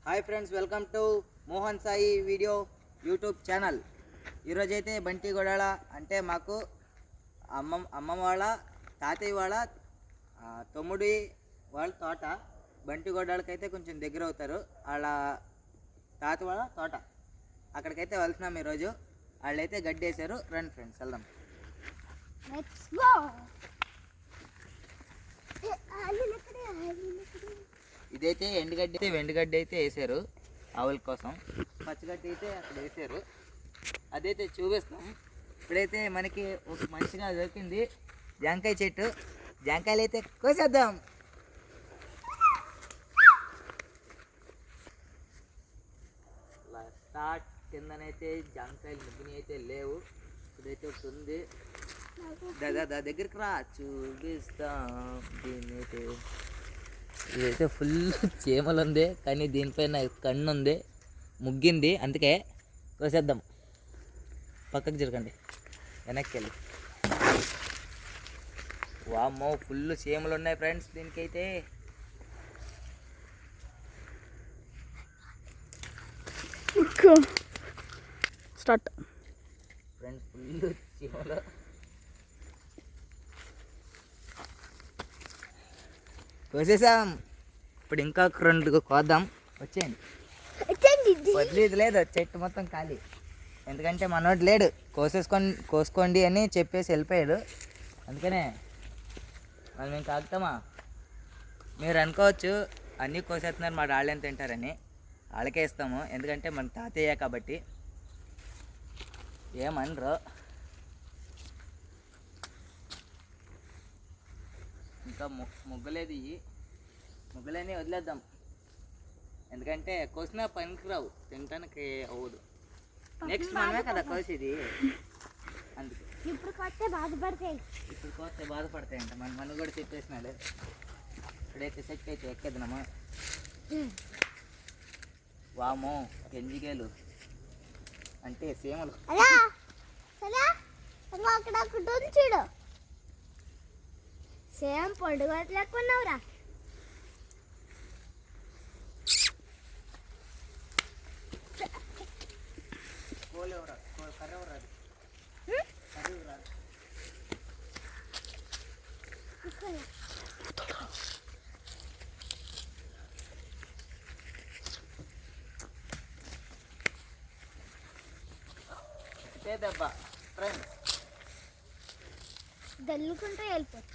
Hi friends, welcome to Mohan Sai video YouTube channel. ఈరోజైతే బంటి గొడాల అంటే మాకు అమ్మ వాళ్ళ తాతయ్య వాళ్ళ తమ్ముడి వాళ్ళ తోట. బంటి గొడాలకైతే కొంచెం దగ్గర అవుతారు. వాళ్ళ తాత వాళ్ళ తోట అక్కడికైతే వెళ్తున్నాం ఈరోజు. వాళ్ళైతే గడ్డేశారు. రండి ఫ్రెండ్స్, వెళ్దాం. ఇదైతే వెండిగడ్డి అయితే వేసారు ఆవుల కోసం. పచ్చిగడ్డి అయితే అక్కడ వేసారు, అదైతే చూపిస్తాం. ఇప్పుడైతే మనకి ఒక మంచిగా దొరికింది జాంకాయ చెట్టు. జాంకాయలు అయితే కోసేద్దాం. స్టార్ట్. కిందనైతే జాంకాయలు ముగ్గుని అయితే లేవు. ఇప్పుడైతే ఒకటి ఉంది. దగ్గరికి రా, చూపిస్తాం. దీన్నైతే ఇదైతే ఫుల్ చీమలు ఉంది, కానీ దీనిపైన కన్ను ఉంది, ముగ్గింది, అందుకే కోసేద్దాం. పక్కకు జరగండి, వెనక్కి వెళ్ళి. వామ్మో, ఫుల్ చీమలు ఉన్నాయి ఫ్రెండ్స్ దీనికైతే. స్టార్ట్ ఫ్రెండ్స్, ఫుల్ చీమలు. కోసేసాం. ఇప్పుడు ఇంకా రెండు కోద్దాం. వచ్చేయండి. వదిలేదు లేదు, చెట్టు మొత్తం ఖాళీ. ఎందుకంటే మనోడు లేడు, కోసుకోండి అని చెప్పేసి వెళ్ళిపోయాడు. అందుకనే మరి మేము కాకుతామా. మీరు అనుకోవచ్చు అన్నీ కోసేస్తున్నారు, మా వాళ్ళు ఎంత తింటారని. వాళ్ళకే ఇస్తాము, ఎందుకంటే మన తాతయ్య కాబట్టి. ఏమనరు. ఇంకా ముగ్గులేదు, ఇవి ముగ్గులని వదిలేద్దాం. ఎందుకంటే కోసినా పనికిరావు, తినటానికి అవ్వదు. నెక్స్ట్ మనమే కదా కోసేది, అందుకే. ఇప్పుడు కోస్తే బాధపడతాయంట. మన కూడా చెప్పేసినాడు. ఇప్పుడైతే సెట్ అయితే ఎక్కేద్దామా. వామో, గంజిగేలు అంటే సీమలు. చూడు, సేమ్ పండుగ లేకున్నావురా. దెబ్బ ఫ్రెండ్స్, దల్లుకుంటే వెళ్ళిపోతుంది.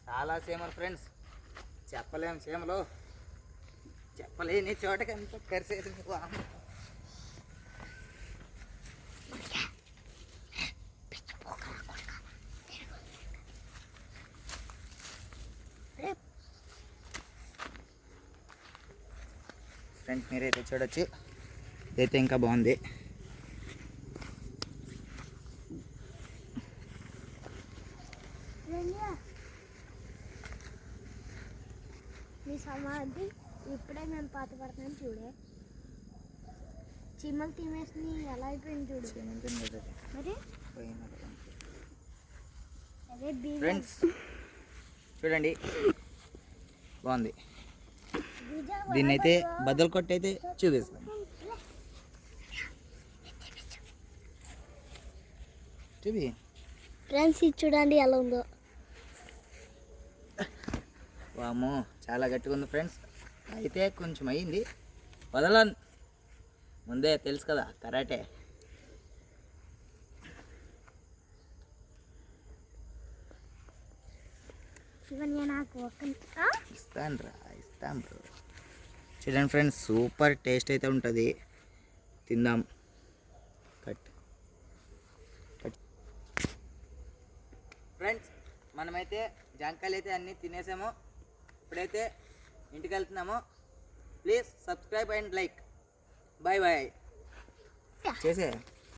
చాలా సీమలు ఫ్రెండ్స్, చెప్పలేము. సీమలు చెప్పలేని చోటకి ఎంత కరిసేసింది. ఫ్రెండ్స్, మీరైతే చూడొచ్చు, ఇదైతే ఇంకా బాగుంది. మీ సమాధి ఇప్పుడే మేము పాత పడుతున్నాం. చూడే, చీమలు తినేసి ఎలా అయిపోయింది చూడు. మరి ఫ్రెండ్స్ చూడండి, బాగుంది. దీన్ని అయితే బద్దలు కొట్టి అయితే చూపిస్తాం. చూపి ఫ్రెండ్స్, ఇది చూడండి ఎలా ఉందో. వామో, చాలా గట్టిగా ఉంది ఫ్రెండ్స్. అయితే కొంచెం అయింది, వదలను. ముందే తెలుసు కదా కరాటే. ఇస్తాను బ్రో. చూడండి ఫ్రెండ్స్, సూపర్ టేస్ట్ అయితే ఉంటుంది. తిందాం. ఫ్రెండ్స్, మనమైతే జాంకాయలు అయితే అన్నీ తినేసాము. ఇప్పుడైతే ఇంటికి వెళ్తున్నాము. Please subscribe and like. Bye bye చేసే.